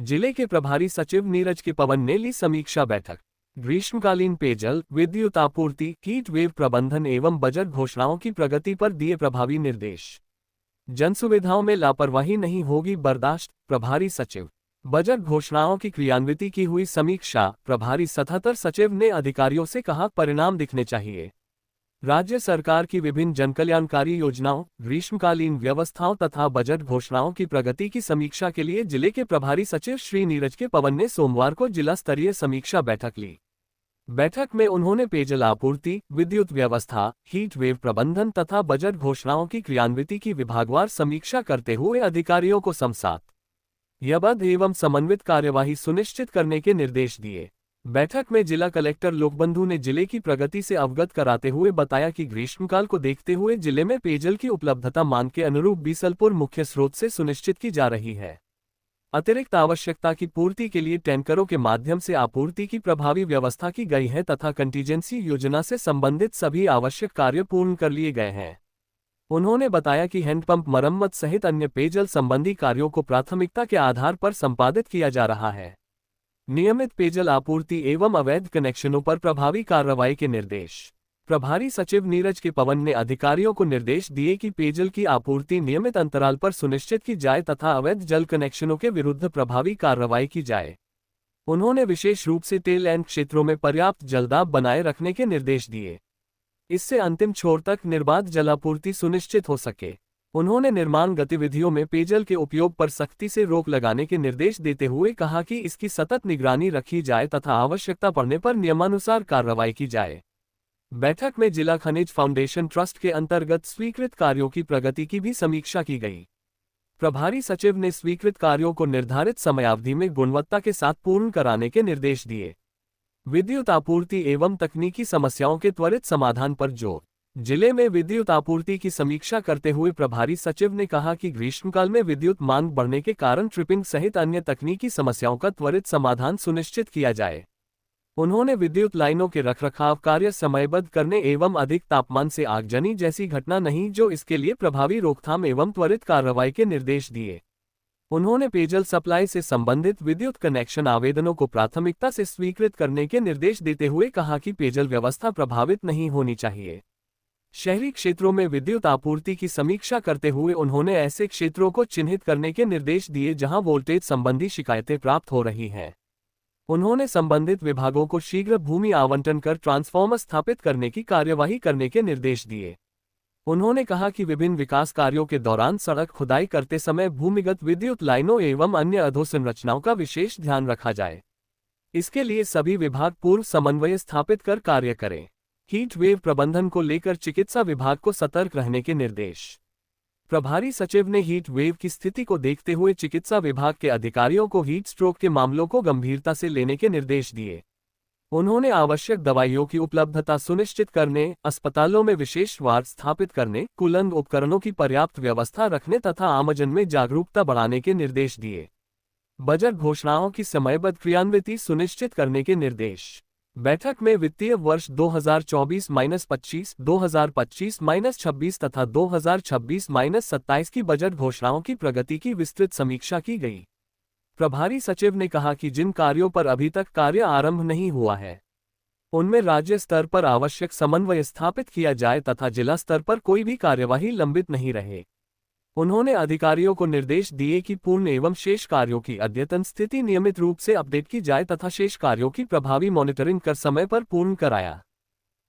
जिले के प्रभारी सचिव नीरज के पवन ने ली समीक्षा बैठक। ग्रीष्मकालीन पेयजल, विद्युत आपूर्ति, हीट वेव प्रबंधन एवं बजट घोषणाओं की प्रगति पर दिए प्रभावी निर्देश। जनसुविधाओं में लापरवाही नहीं होगी बर्दाश्त, प्रभारी सचिव। बजट घोषणाओं की क्रियान्विति की हुई समीक्षा। प्रभारी 77 सचिव ने अधिकारियों से कहा, परिणाम दिखने चाहिए। राज्य सरकार की विभिन्न जनकल्याणकारी योजनाओं, ग्रीष्मकालीन व्यवस्थाओं तथा बजट घोषणाओं की प्रगति की समीक्षा के लिए जिले के प्रभारी सचिव श्री नीरज के पवन ने सोमवार को जिला स्तरीय समीक्षा बैठक ली। बैठक में उन्होंने पेयजल आपूर्ति, विद्युत व्यवस्था, हीट वेव प्रबंधन तथा बजट घोषणाओं की क्रियान्विति की विभागवार समीक्षा करते हुए अधिकारियों को समन्वित एवं समन्वित कार्यवाही सुनिश्चित करने के निर्देश दिए। बैठक में जिला कलेक्टर लोकबंधु ने जिले की प्रगति से अवगत कराते हुए बताया कि ग्रीष्मकाल को देखते हुए जिले में पेयजल की उपलब्धता मांग के अनुरूप बीसलपुर मुख्य स्रोत से सुनिश्चित की जा रही है। अतिरिक्त आवश्यकता की पूर्ति के लिए टैंकरों के माध्यम से आपूर्ति की प्रभावी व्यवस्था की गई है तथा कंटीजेंसी योजना से संबंधित सभी आवश्यक कार्य पूर्ण कर लिए गए हैं। उन्होंने बताया कि हैंडपंप मरम्मत सहित अन्य पेयजल संबंधी कार्यों को प्राथमिकता के आधार पर संपादित किया जा रहा है। नियमित पेयजल आपूर्ति एवं अवैध कनेक्शनों पर प्रभावी कार्रवाई के निर्देश। प्रभारी सचिव नीरज के पवन ने अधिकारियों को निर्देश दिए कि पेयजल की आपूर्ति नियमित अंतराल पर सुनिश्चित की जाए तथा अवैध जल कनेक्शनों के विरुद्ध प्रभावी कार्रवाई की जाए। उन्होंने विशेष रूप से टेल एंड क्षेत्रों में पर्याप्त जलदाब बनाए रखने के निर्देश दिए। इससे अंतिम छोर तक निर्बाध जलापूर्ति सुनिश्चित हो सके। उन्होंने निर्माण गतिविधियों में पेयजल के उपयोग पर सख्ती से रोक लगाने के निर्देश देते हुए कहा कि इसकी सतत निगरानी रखी जाए तथा आवश्यकता पड़ने पर नियमानुसार कार्रवाई की जाए। बैठक में जिला खनिज फाउंडेशन ट्रस्ट के अंतर्गत स्वीकृत कार्यों की प्रगति की भी समीक्षा की गई। प्रभारी सचिव ने स्वीकृत कार्यों को निर्धारित समयावधि में गुणवत्ता के साथ पूर्ण कराने के निर्देश दिए। विद्युत आपूर्ति एवं तकनीकी समस्याओं के त्वरित समाधान पर जोर। जिले में विद्युत आपूर्ति की समीक्षा करते हुए प्रभारी सचिव ने कहा कि ग्रीष्मकाल में विद्युत मांग बढ़ने के कारण ट्रिपिंग सहित अन्य तकनीकी समस्याओं का त्वरित समाधान सुनिश्चित किया जाए। उन्होंने विद्युत लाइनों के रखरखाव कार्य समयबद्ध करने एवं अधिक तापमान से आगजनी जैसी घटना नहीं जो इसके लिए प्रभावी रोकथाम एवं त्वरित कार्रवाई के निर्देश दिए। उन्होंने पेयजल सप्लाई से संबंधित विद्युत कनेक्शन आवेदनों को प्राथमिकता से स्वीकृत करने के निर्देश देते हुए कहा कि पेयजल व्यवस्था प्रभावित नहीं होनी चाहिए। शहरी क्षेत्रों में विद्युत आपूर्ति की समीक्षा करते हुए उन्होंने ऐसे क्षेत्रों को चिन्हित करने के निर्देश दिए जहां वोल्टेज संबंधी शिकायतें प्राप्त हो रही हैं। उन्होंने संबंधित विभागों को शीघ्र भूमि आवंटन कर ट्रांसफार्मर स्थापित करने की कार्यवाही करने के निर्देश दिए। उन्होंने कहा कि विभिन्न विकास कार्यों के दौरान सड़क खुदाई करते समय भूमिगत विद्युत लाइनों एवं अन्य अधोसंरचनाओं का विशेष ध्यान रखा जाए। इसके लिए सभी विभाग पूर्व समन्वय स्थापित कर कार्य करें। हीट वेव प्रबंधन को लेकर चिकित्सा विभाग को सतर्क रहने के निर्देश। प्रभारी सचिव ने हीट वेव की स्थिति को देखते हुए चिकित्सा विभाग के अधिकारियों को हीट स्ट्रोक के मामलों को गंभीरता से लेने के निर्देश दिए। उन्होंने आवश्यक दवाइयों की उपलब्धता सुनिश्चित करने, अस्पतालों में विशेष वार्ड स्थापित करने, कूलंग उपकरणों की पर्याप्त व्यवस्था रखने तथा आमजन में जागरूकता बढ़ाने के निर्देश दिए। बजट घोषणाओं की समयबद्ध क्रियान्विति सुनिश्चित करने के निर्देश। बैठक में वित्तीय वर्ष 2024-25, 2025-26 तथा 2026-27 की बजट घोषणाओं की प्रगति की विस्तृत समीक्षा की गई। प्रभारी सचिव ने कहा कि जिन कार्यों पर अभी तक कार्य आरंभ नहीं हुआ है, उनमें राज्य स्तर पर आवश्यक समन्वय स्थापित किया जाए तथा जिला स्तर पर कोई भी कार्यवाही लंबित नहीं रहे। उन्होंने अधिकारियों को निर्देश दिए कि पूर्ण एवं शेष कार्यों की अद्यतन स्थिति नियमित रूप से अपडेट की जाए तथा शेष कार्यों की प्रभावी मॉनिटरिंग कर समय पर पूर्ण कराया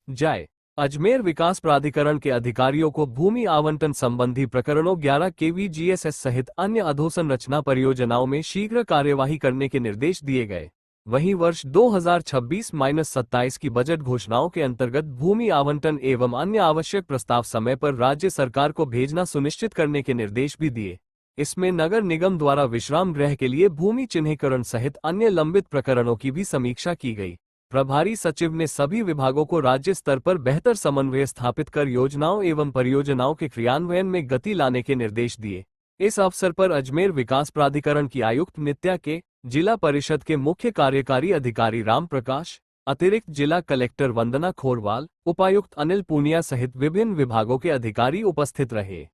जाए। अजमेर विकास प्राधिकरण के अधिकारियों को भूमि आवंटन संबंधी प्रकरणों 11 KVGSS सहित अन्य अधोसंरचना परियोजनाओं में शीघ्र कार्यवाही करने के निर्देश दिए गए। वहीं वर्ष 2026-27 की बजट घोषणाओं के अंतर्गत भूमि आवंटन एवं अन्य आवश्यक प्रस्ताव समय पर राज्य सरकार को भेजना सुनिश्चित करने के निर्देश भी दिए। इसमें नगर निगम द्वारा विश्राम गृह के लिए भूमि चिन्हीकरण सहित अन्य लंबित प्रकरणों की भी समीक्षा की गई। प्रभारी सचिव ने सभी विभागों को राज्य स्तर पर बेहतर समन्वय स्थापित कर योजनाओं एवं परियोजनाओं के क्रियान्वयन में गति लाने के निर्देश दिए। इस अवसर पर अजमेर विकास प्राधिकरण की आयुक्त नित्या के, जिला परिषद के मुख्य कार्यकारी अधिकारी राम प्रकाश, अतिरिक्त जिला कलेक्टर वंदना खोरवाल, उपायुक्त अनिल पूनिया सहित विभिन्न विभागों के अधिकारी उपस्थित रहे।